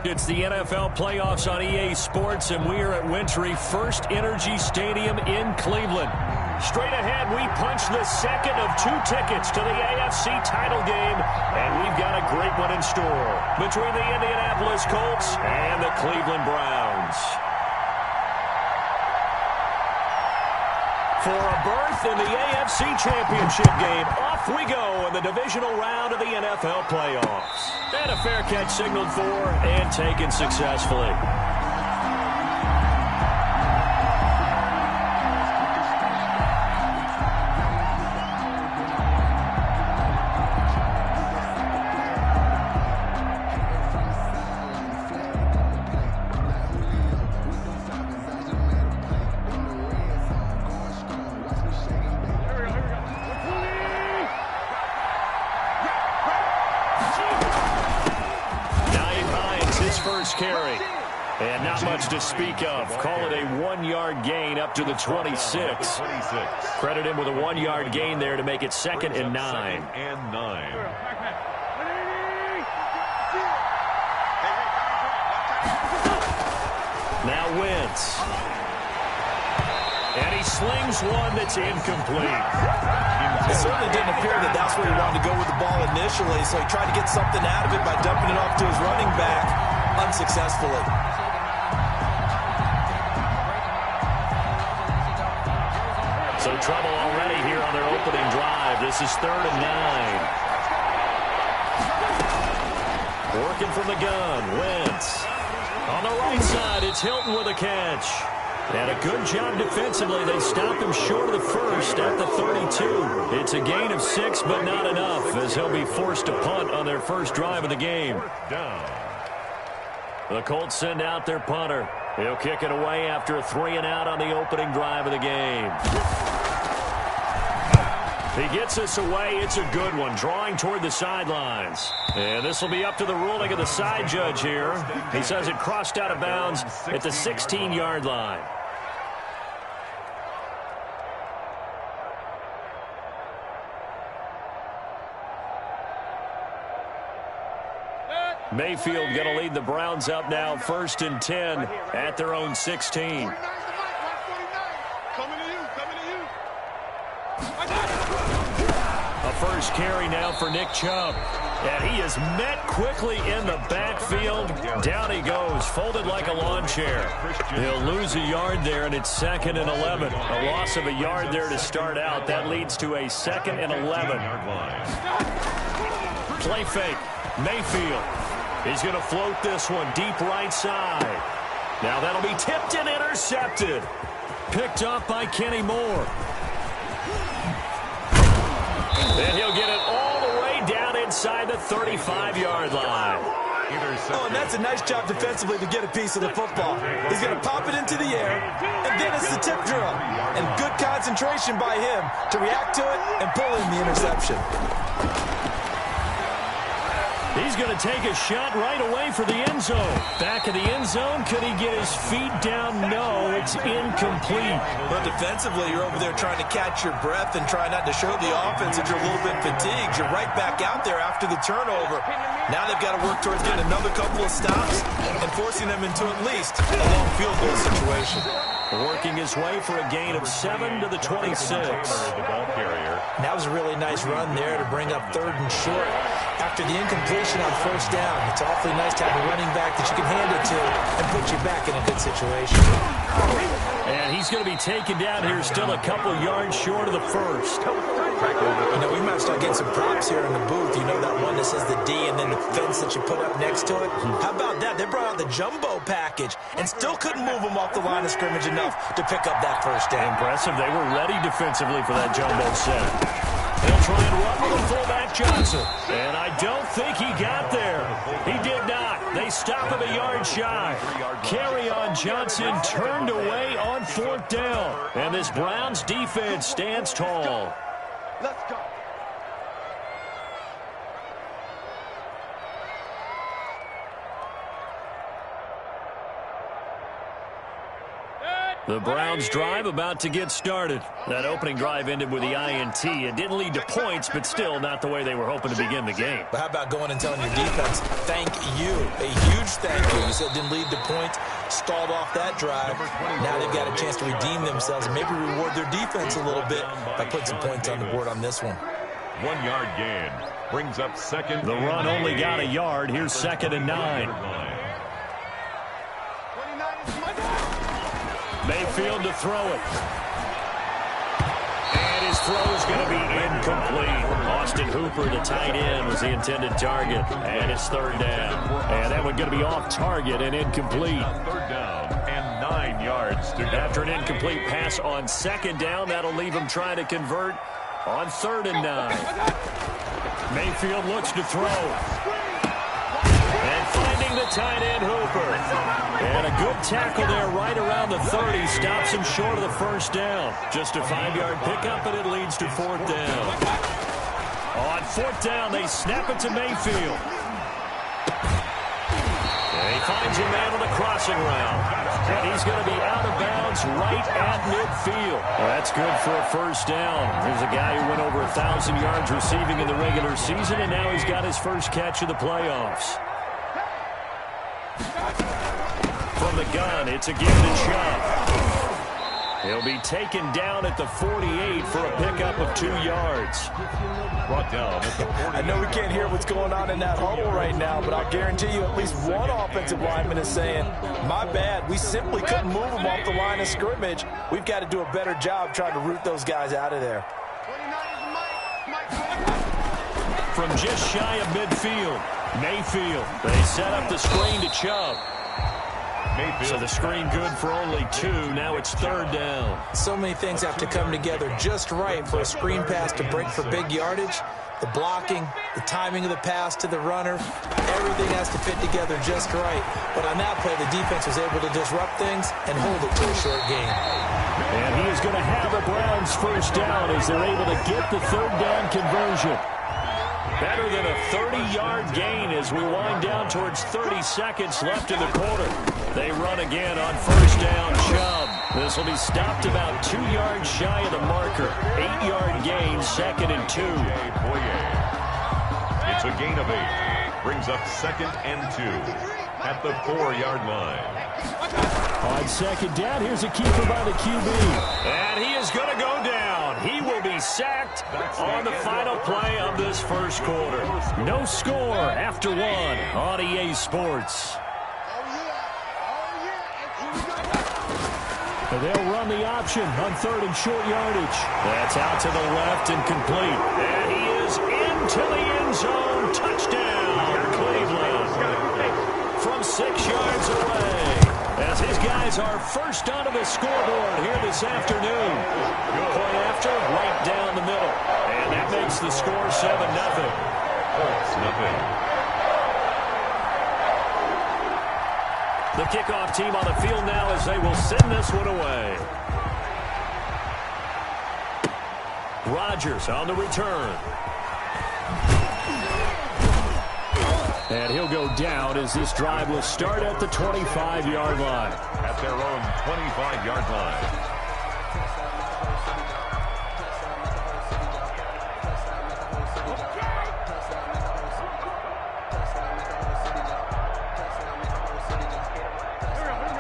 It's the NFL playoffs on EA Sports, and we are at Wintry First Energy Stadium in Cleveland. Straight ahead, we punch the second of 2 tickets to the AFC title game, and we've got a great one in store between the Indianapolis Colts and the Cleveland Browns. For a berth in the AFC Championship game, off we go in the divisional round of the NFL playoffs. And a fair catch signaled for and taken successfully. Carry. And not much to speak of. Call it a 1-yard gain up to the 26. Credit him with a 1-yard gain there to make it 2nd and 9. Now Wentz. And he slings one that's incomplete. It certainly didn't appear that that's where he wanted to go with the ball initially, so he tried to get something out of it by dumping it off to his running back. Unsuccessfully. So trouble already here on their opening drive. This is 3rd and 9. Working from the gun, Wentz. On the right side, it's Hilton with a catch. And a good job defensively. They stopped him short of the first at the 32. It's a gain of 6, but not enough, as he'll be forced to punt on their first drive of the game. The Colts send out their punter. He'll kick it away after a 3-and-out on the opening drive of the game. He gets this away. It's a good one, drawing toward the sidelines. And this will be up to the ruling of the side judge here. He says it crossed out of bounds at the 16-yard line. Mayfield going to lead the Browns up now, 1st and 10 at their own 16. A first carry now for Nick Chubb. And he is met quickly in the backfield. Down he goes, folded like a lawn chair. He'll lose a yard there, and it's 2nd and 11. A loss of a yard there to start out. That leads to a 2nd and 11. Play fake. Mayfield. He's going to float this one deep right side. Now that'll be tipped and intercepted. Picked up by Kenny Moore. And he'll get it all the way down inside the 35-yard line. Oh, and that's a nice job defensively to get a piece of the football. He's going to pop it into the air, and then it's the tip drill. And good concentration by him to react to it and pull in the interception. He's going to take a shot right away for the end zone. Back of the end zone. Could he get his feet down? No, it's incomplete. But defensively, you're over there trying to catch your breath and try not to show the offense that you're a little bit fatigued. You're right back out there after the turnover. Now they've got to work towards getting another couple of stops and forcing them into at least a long field goal situation. Working his way for a gain of 7 to the 26. That was a really nice run there to bring up 3rd and short. After the incompletion on 1st down, it's awfully nice to have a running back that you can hand it to and put you back in a good situation. And he's going to be taken down here still a couple yards short of the first. You know, we might start getting some props here in the booth. You know that one that says the D and then the fence that you put up next to it? How about that? They brought out the jumbo package and still couldn't move them off the line of scrimmage enough to pick up that 1st down. Impressive. They were ready defensively for that jumbo set. He'll try and run with the fullback Johnson. And I don't think he got there. He did not. They stop him a yard shy. Kerryon Johnson turned away on 4th down. And this Browns defense stands tall. Let's go. The Browns drive about to get started. That opening drive ended with the INT. It didn't lead to points, but still not the way they were hoping to begin the game. But how about going and telling your defense, thank you, a huge thank you. You said it didn't lead to points, stalled off that drive. Now they've got a chance to redeem themselves and maybe reward their defense a little bit by putting some points on the board on this one. 1 yard gain brings up second. The run only got a yard. Here's 2nd and 9. Mayfield to throw it. And his throw is going to be incomplete. Austin Hooper, the tight end, was the intended target. And it's 3rd down. And that one going to be off target and incomplete. 3rd down and 9 yards to go. After an incomplete pass on 2nd down, that'll leave him trying to convert on 3rd and 9. Mayfield looks to throw. And finding the tight end, Hooper. And a good tackle there right around the 30. Stops him short of the 1st down. Just a 5-yard pickup, and it leads to 4th down. On 4th down, they snap it to Mayfield. And he finds a man on the crossing route. And he's going to be out of bounds right at midfield. Well, that's good for a 1st down. There's a guy who went over 1,000 yards receiving in the regular season, and now he's got his first catch of the playoffs. From the gun, it's again to Chubb. He'll be taken down at the 48 for a pickup of 2 yards. Brought down at the 48. I know we can't hear what's going on in that huddle right now, but I'll guarantee you at least one offensive lineman is saying, my bad, we simply couldn't move them off the line of scrimmage. We've got to do a better job trying to root those guys out of there. From just shy of midfield, Mayfield. They set up the screen to Chubb. So the screen good for only 2. Now it's 3rd down. So many things have to come together just right for a screen pass to break for big yardage. The blocking, the timing of the pass to the runner, everything has to fit together just right. But on that play, the defense was able to disrupt things and hold it to a short game. And he is going to have the Browns 1st down as they're able to get the 3rd down conversion. Better than a 30-yard gain as we wind down towards 30 seconds left in the quarter. They run again on 1st down, Chubb. This will be stopped about 2 yards shy of the marker. 8-yard gain, 2nd and 2. It's a gain of 8. Brings up 2nd and 2 at the 4-yard line. On 2nd down, here's a keeper by the QB. And he is going to go down. He will be sacked on the final play of this 1st quarter. No score after 1 on EA Sports. They'll run the option on 3rd and short yardage. That's out to the left and complete. And he is into the end zone. Touchdown, Cleveland. From 6 yards away. As his guys are first onto the scoreboard here this afternoon. Point after, right down the middle. And that makes the score 7-0. The kickoff team on the field now as they will send this one away. Rodgers on the return. And he'll go down as this drive will start at the 25-yard line. At their own 25-yard line.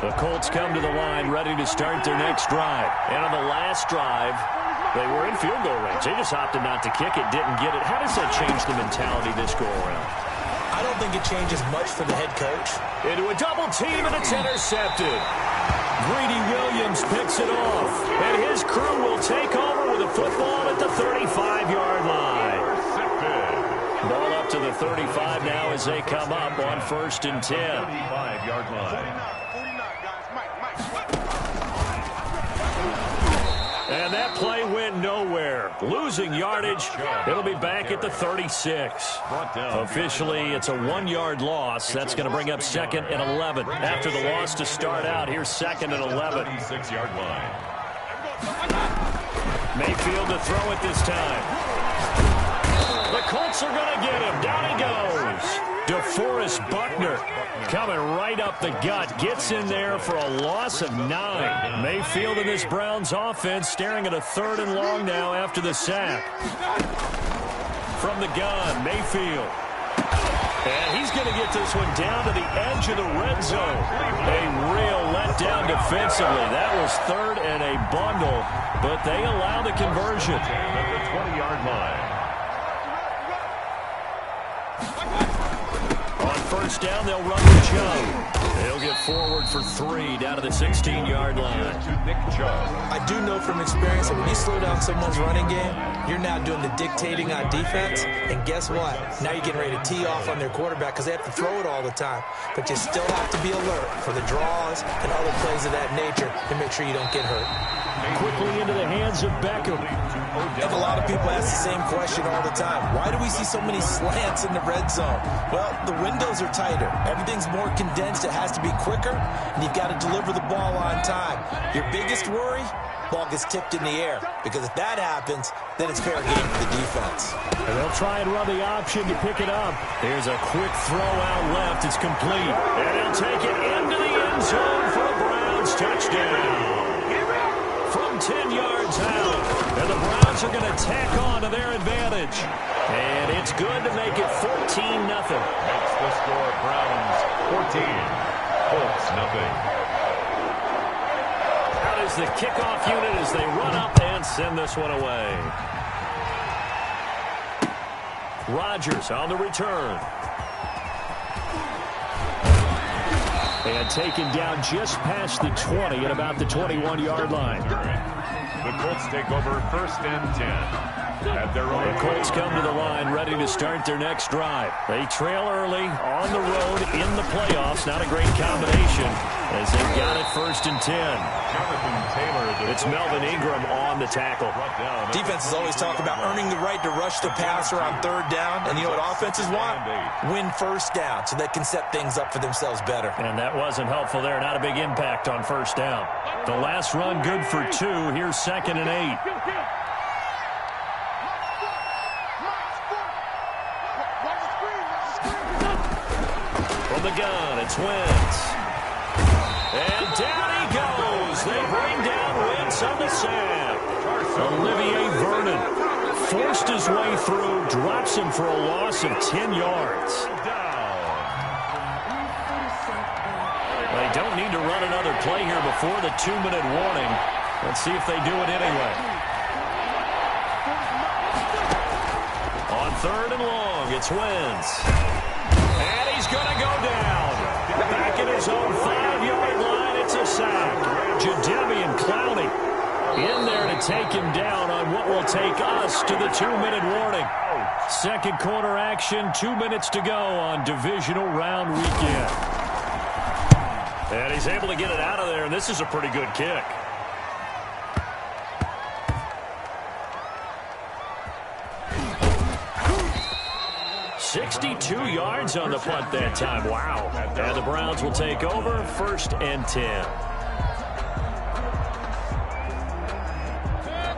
The Colts come to the line ready to start their next drive. And on the last drive, they were in field goal range. They just opted not to kick it, didn't get it. How does that change the mentality this go around? I don't think it changes much for the head coach. Into a double team, and it's intercepted. Greedy Williams picks it off. And his crew will take over with a football at the 35-yard line. Ball up to the 35 now as they come up on 1st and 10. 35-yard line. And that play went nowhere. Losing yardage. It'll be back at the 36. Officially, it's a 1-yard loss. That's going to bring up 2nd and 11. After the loss to start out, here's 2nd and 11. 36-yard line. Mayfield to throw it this time. The Colts are going to get him. Down he goes. DeForest Buckner coming right up the gut. Gets in there for a loss of 9. Mayfield and this Browns offense staring at a 3rd and long now after the sack. From the gun, Mayfield. And he's going to get this one down to the edge of the red zone. A real letdown defensively. That was 3rd and a bundle, but they allow the conversion. At the 20-yard line. On first down, they'll run with Chubb. They'll get forward for 3 down to the 16-yard line. I do know from experience that when you slow down someone's running game, you're now doing the dictating on defense. And guess what? Now you're getting ready to tee off on their quarterback because they have to throw it all the time. But you still have to be alert for the draws and other plays of that nature to make sure you don't get hurt. Quickly into the hands of Beckham. I think a lot of people ask the same question all the time. Why do we see so many slants in the red zone? Well, the windows are tighter. Everything's more condensed. It has to be quicker, and you've got to deliver the ball on time. Your biggest worry? Ball gets tipped in the air, because if that happens, then it's fair game for the defense. And they'll try and run the option to pick it up. Here's a quick throw out left. It's complete. And he'll take it into the end zone for a Browns touchdown. From 10 yards out. And the Browns are going to tack on to their advantage. And it's good to make it 14-0. Makes the score Browns 14. Colts nothing. Out is the kickoff unit as they run up and send this one away. Rodgers on the return. And taken down just past the 20 at about the 21-yard line. The Colts take over 1st and 10. At their own. The Colts come to the line ready to start their next drive. They trail early on the road in the playoffs. Not a great combination as they've got it 1st and 10. Jonathan Taylor. It's Melvin Ingram on the tackle. Defenses always talk about earning the right to rush the passer on 3rd down. And you know what offenses want? Win 1st down so they can set things up for themselves better. And that wasn't helpful there. Not a big impact on 1st down. The last run good for 2. Here's 2nd and 8. From the gun, it's Wentz. And down he goes. They bring down Wentz on the sack. Olivier Vernon forced his way through, drops him for a loss of 10 yards. They don't need to run another play here before the 2-minute warning. Let's see if they do it anyway. On 3rd and long, it's Wentz. And he's going to go down. Back at his own 5-yard line, it's a sack. Jadeveon Clowney in there to take him down on what will take us to the 2-minute warning. 2nd quarter action, 2 minutes to go on divisional round weekend. And he's able to get it out of there, and this is a pretty good kick. $62 yards on the punt that time. Wow. And the Browns will take over 1st and 10.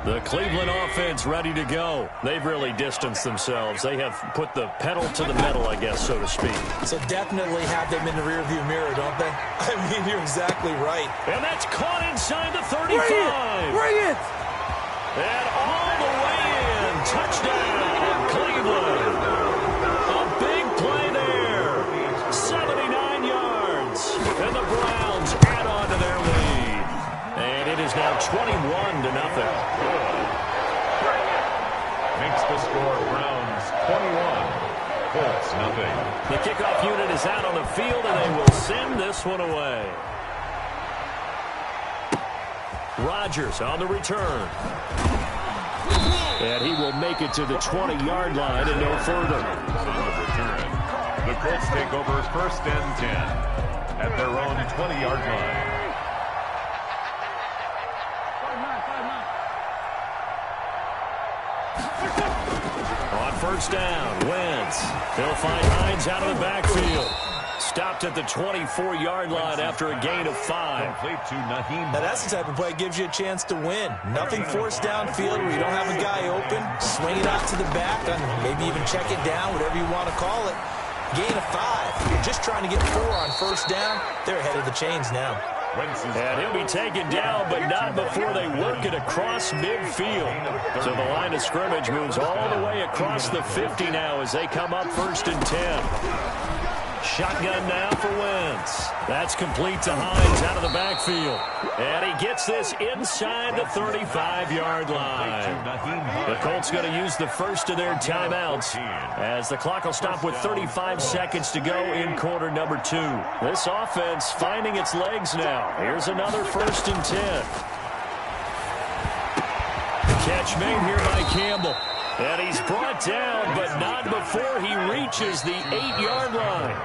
The Cleveland offense ready to go. They've really distanced themselves. They have put the pedal to the metal, I guess, so to speak. So definitely have them in the rearview mirror, don't they? I mean, you're exactly right. And that's caught inside the 35. Bring it! And all the way in. Touchdown, Cleveland. A big play there. 79 yards. And the Browns add on to their lead. And it is now 21-0. Makes the score Browns 21. Colts nothing. The kickoff unit is out on the field, and they will send this one away. Rodgers on the return. And he will make it to the 20-yard line and no further. On the return, the Colts take over 1st and 10 at their own 20-yard line. On first down, Wentz. He'll find Hines out of the backfield. Stopped at the 24-yard line after a gain of 5. Now that's the type of play that gives you a chance to win. Nothing forced downfield where you don't have a guy open. Swing it out to the back and maybe even check it down, whatever you want to call it. gain of 5. Just trying to get 4 on first down. They're ahead of the chains now. And he'll be taken down, but not before they work it across midfield. So the line of scrimmage moves all the way across the 50 now as they come up 1st and 10. Shotgun now for Wentz. That's complete to Hines out of the backfield. And he gets this inside the 35-yard line. The Colts going to use the first of their timeouts as the clock will stop with 35 seconds to go in quarter number 2. This offense finding its legs now. Here's another 1st and 10. Catch made here by Campbell. And he's brought down, but not before he reaches the 8-yard line.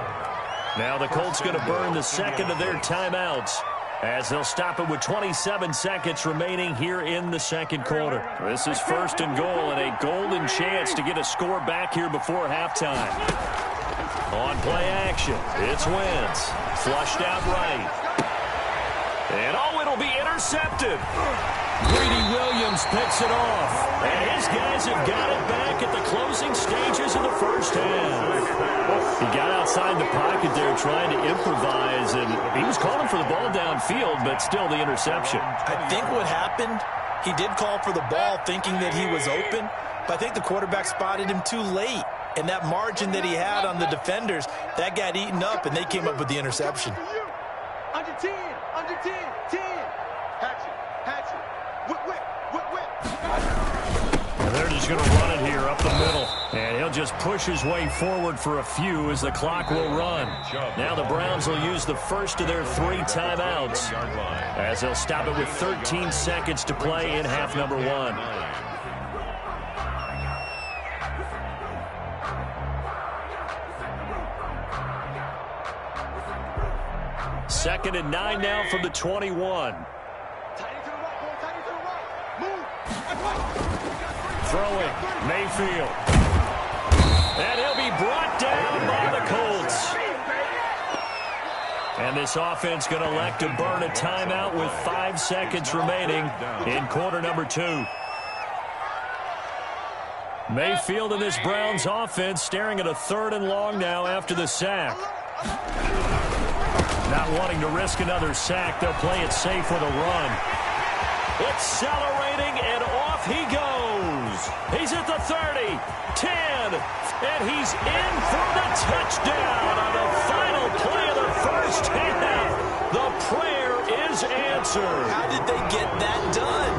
Now the Colts going to burn the second of their timeouts as they'll stop it with 27 seconds remaining here in the second quarter. This is 1st and goal and a golden chance to get a score back here before halftime. On play action, it's Wentz. Flushed out right. And it'll be intercepted. Greedy Williams picks it off. And his guys have got it back at the closing stages of the first half. He got outside the pocket there trying to improvise, and he was calling for the ball downfield, but still the interception. I think what happened, he did call for the ball thinking that he was open, but I think the quarterback spotted him too late. And that margin that he had on the defenders, that got eaten up, and they came up with the interception. Under 10, 10. Hatchet. Whip. And they're just going to run it here up the middle. And he'll just push his way forward for a few as the clock will run. Now the Browns will use the first of their 3 timeouts as they'll stop it with 13 seconds to play in half number 1. 2nd and 9 now from the 21. Throwing, Mayfield. And he'll be brought down by the Colts. And this offense going to elect to burn a timeout with 5 seconds remaining in quarter number 2. Mayfield and this Browns offense staring at a 3rd and long now after the sack. Not wanting to risk another sack, they'll play it safe with a run. Accelerating, and off he goes. He's at the 30, 10, and he's in for the touchdown on the final play of the first half. The prayer is answered. How did they get that done?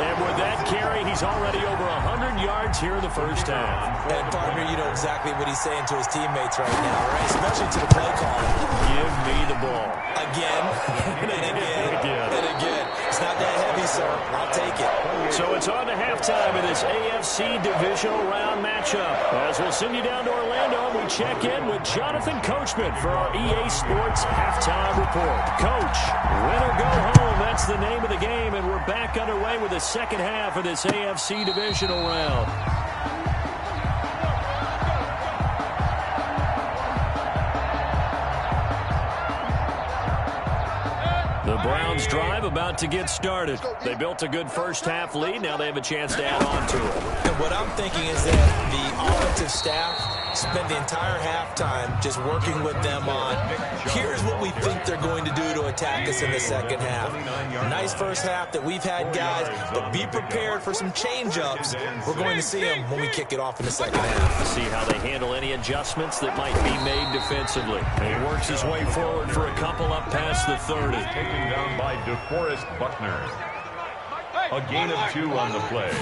And with that carry, he's already over 100 yards here in the first half. And partner, you know exactly what he's saying to his teammates right now, right? Especially to the play caller. Give me the ball. Again, and again, and again. It's not that heavy, sir. I'll take it. So it's on to halftime in this AFC divisional round matchup. As we'll send you down to Orlando, we check in with Jonathan Coachman for our EA Sports Halftime Report. Coach, win or go home, that's the name of the game, and we're back underway with the second half of this AFC divisional round. The Browns drive about to get started. They built a good first half lead. Now they have a chance to add on to it. And what I'm thinking is that the offensive staff spent the entire halftime just working with them on, here's what we think they're going to do to attack us in the second half. Nice first half that we've had, guys, but be prepared for some change-ups. We're going to see them when we kick it off in the second half. See how they handle any adjustments that might be made defensively. He works his way forward for a couple up past the 30. Taken down by DeForest Buckner. A gain of 2 on the play.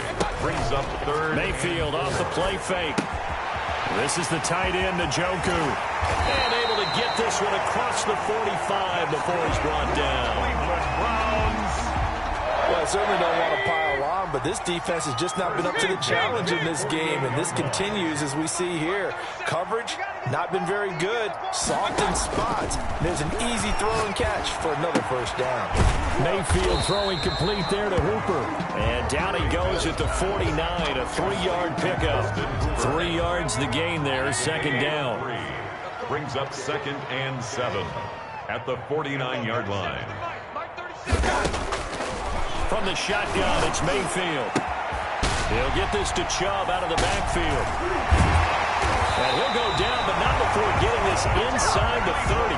Brings up 3rd. Mayfield off the play fake. This is the tight end, Njoku. And able to get this one across the 45 before he's brought down. Cleveland Browns. Well, I certainly don't want to pile on, but this defense has just not been up to the challenge in this game, and this continues as we see here. Coverage, not been very good. Soft in spots. There's an easy throw and catch for another first down. Mayfield throwing complete there to Hooper. And down he goes at the 49, a 3-yard pickup. 3 yards the gain there, second down. Brings up 2nd and 7 at the 49-yard line. From the shotgun, it's Mayfield. He'll get this to Chubb out of the backfield. And he'll go down, but not before is inside the 30.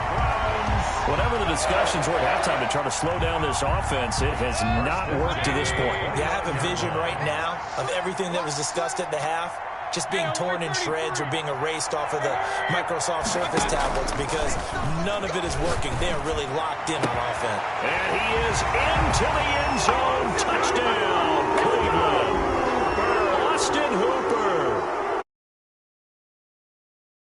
Whatever the discussions were at halftime to try to slow down this offense, it has not worked to this point. Yeah, I have a vision right now of everything that was discussed at the half just being torn in shreds or being erased off of the Microsoft Surface tablets because none of it is working. They are really locked in on offense. And he is into the end zone. Touchdown, Cleveland. Austin Hooper.